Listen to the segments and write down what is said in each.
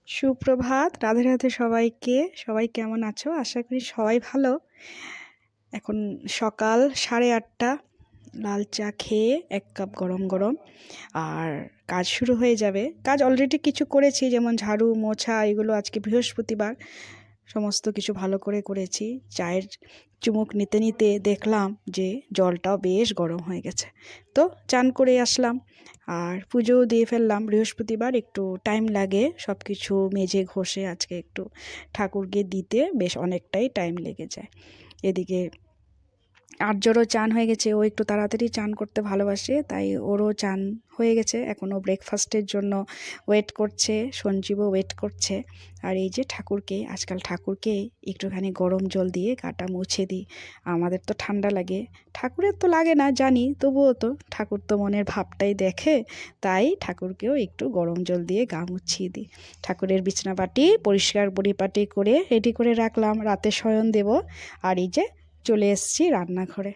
সুপ্রভাত, রাধে রাধে সবাইকে। সবাই কেমন আছো? আশা করি সবাই ভালো। এখন সকাল 8:30। লাল চা খেয়ে 1 কাপ গরম গরম আর কাজ শুরু হয়ে যাবে। কাজ অলরেডি কিছু করেছি, যেমন ঝাড়ু মোছা, এগুলো আজকে বৃহস্পতিবার সমস্ত কিছু ভালো করে করেছি। চায়ের চুমুক নিতে নিতে দেখলাম যে জলটাও বেশ গরম হয়ে গেছে, তো চান করে আসলাম আর পুজোও দিয়ে ফেললাম। বৃহস্পতিবার একটু টাইম লাগে সব কিছু মেজে ঘষে, আজকে একটু ঠাকুরকে দিতে বেশ অনেকটাই টাইম লেগে যায়। এদিকে আর্যরও চান হয়ে গেছে, ও একটু তাড়াতাড়ি চান করতে ভালোবাসে, তাই ওরও চান হয়ে গেছে। এখনও ব্রেকফাস্টের জন্য ওয়েট করছে, সঞ্জীবও ওয়েট করছে। আর এই যে আজকাল ঠাকুরকে একটুখানি গরম জল দিয়ে গাটা মুছে দিই। আমাদের তো ঠান্ডা লাগে, ঠাকুরের তো লাগে না জানি, তবুও তো ঠাকুর তো মনের ভাবটাই দেখে, তাই ঠাকুরকেও একটু গরম জল দিয়ে গা মুছিয়ে দিই। ঠাকুরের বিছনাপাটি পরিষ্কার পরিপাটি করে রেডি করে রাখলাম, রাতে শয়ন দেব। আর এই যে চলে এসেছি রান্নাঘরে।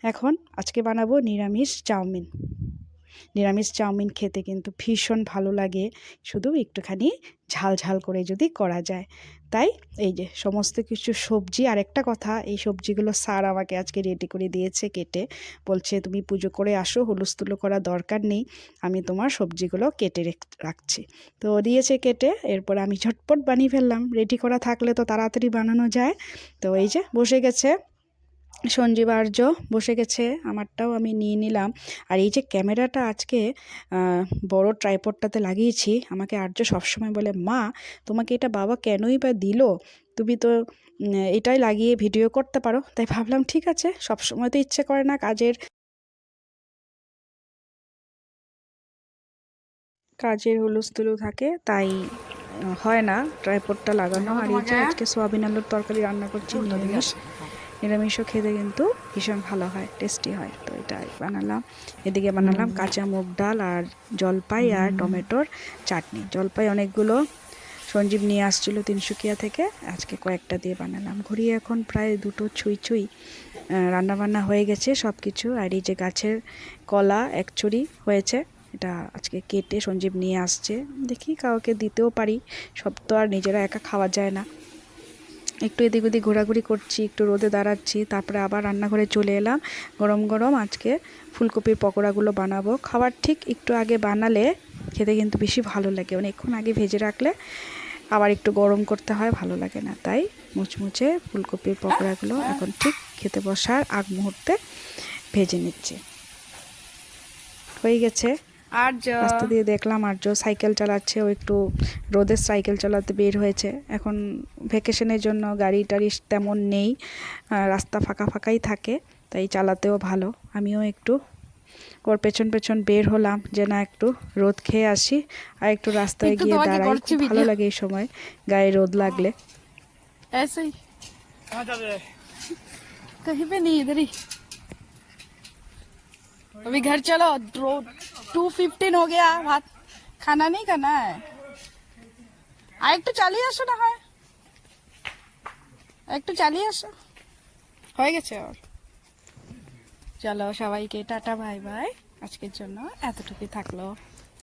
এখন আজকে বানাবো নিরামিষ চাউমিন। নিরামিষ চাউমিন খেতে কিন্তু ভীষণ ভালো লাগে, শুধু একটুখানি ঝাল ঝাল করে যদি করা যায়। তাই এই যে সমস্ত কিছু সবজি, আর একটা কথা, এই সবজিগুলো স্যার আমাকে আজকে রেডি করে দিয়েছে কেটে। বলছে তুমি পুজো করে আসো, হুলস্থুলো করা দরকার নেই, আমি তোমার সবজিগুলো কেটে রাখছি। তো দিয়েছে কেটে, এরপর আমি ঝটপট বানিয়ে ফেললাম। রেডি করা থাকলে তো তাড়াতাড়ি বানানো যায়। তো এই যে বসে গেছে সঞ্জীব, আর্য বসে গেছে, আমারটাও আমি নিয়ে নিলাম। আর এই যে ক্যামেরাটা আজকে বড় ট্রাইপডটাতে লাগিয়েছি, আমাকে আর্য সবসময় বলে, মা তোমাকে এটা বাবা কেনই বা দিল, তুমি তো এটাই লাগিয়ে ভিডিও করতে পারো। তাই ভাবলাম ঠিক আছে, সবসময় তো ইচ্ছে করে না, কাজের হুলস্থুলু থাকে, তাই হয় না ট্রাইপডটা লাগানো। আর এই যে আজকে সোয়াবিন আলুর তরকারি রান্না করছি, নিরামিষও খেতে কিন্তু ভীষণ ভালো হয়, টেস্টি হয়, তো এটাই বানালাম। এদিকে বানালাম কাঁচা মুগ ডাল আর জলপাই আর টমেটোর চাটনি। জলপাই অনেকগুলো সঞ্জীব নিয়ে আসছিল তিনসুকিয়া থেকে, আজকে কয়েকটা দিয়ে বানালাম। ঘুরিয়ে এখন প্রায় 2টো ছুঁই রান্নাবান্না হয়ে গেছে সব কিছু। আর এই যে গাছের কলা 1 ছুরি হয়েছে, এটা আজকে কেটে সঞ্জীব নিয়ে আসছে, দেখি কাউকে দিতেও পারি, সব তো আর নিজেরা একা খাওয়া যায় না। একটু এদিক ওদিক ঘোরাঘুরি করছি, একটু রোদে দাঁড়াচ্ছি, তারপরে আবার রান্নাঘরে চলে এলাম। গরম গরম আজকে ফুলকপির পকোড়াগুলো বানাবো। খাবার ঠিক একটু আগে বানালে খেতে কিন্তু বেশি ভালো লাগে, অনেকক্ষণ আগে ভেজে রাখলে আবার একটু গরম করতে হয়, ভালো লাগে না। তাই মুচমুচে ফুলকপির পকোড়াগুলো এখন ঠিক খেতে বসার আগ মুহূর্তে ভেজে নিচ্ছি। হয়ে গেছে। রাস্তা দিয়ে দেখলাম আর্য সাইকেল চালাচ্ছে, ও একটু রোদের সাইকেল চালাতে বের হয়েছে। এখন ভ্যাকেশনের জন্য গাড়ি টাড়ি তেমন নেই, রাস্তা ফাঁকা ফাঁকাই থাকে, তাই চালাতেও ভালো। আমিও একটু ওর পেছন পেছন বের হলাম, যে না একটু রোদ খেয়ে আসি, আর একটু রাস্তায় গিয়ে দাঁড়াই, খুব ভালো লাগে এই সময় গায়ে রোদ লাগলে। कहीं पे नहीं, इधर ही। अभी घर चलो, 2:15 हो गया, भात खाना नहीं करना है। একটু চালিয়ে আসো না হয়, একটু চালিয়ে আসো, হয়ে গেছে ওর। চলো সবাইকে টাটা বাই বাই, আজকের জন্য এতটুকুই থাকলো।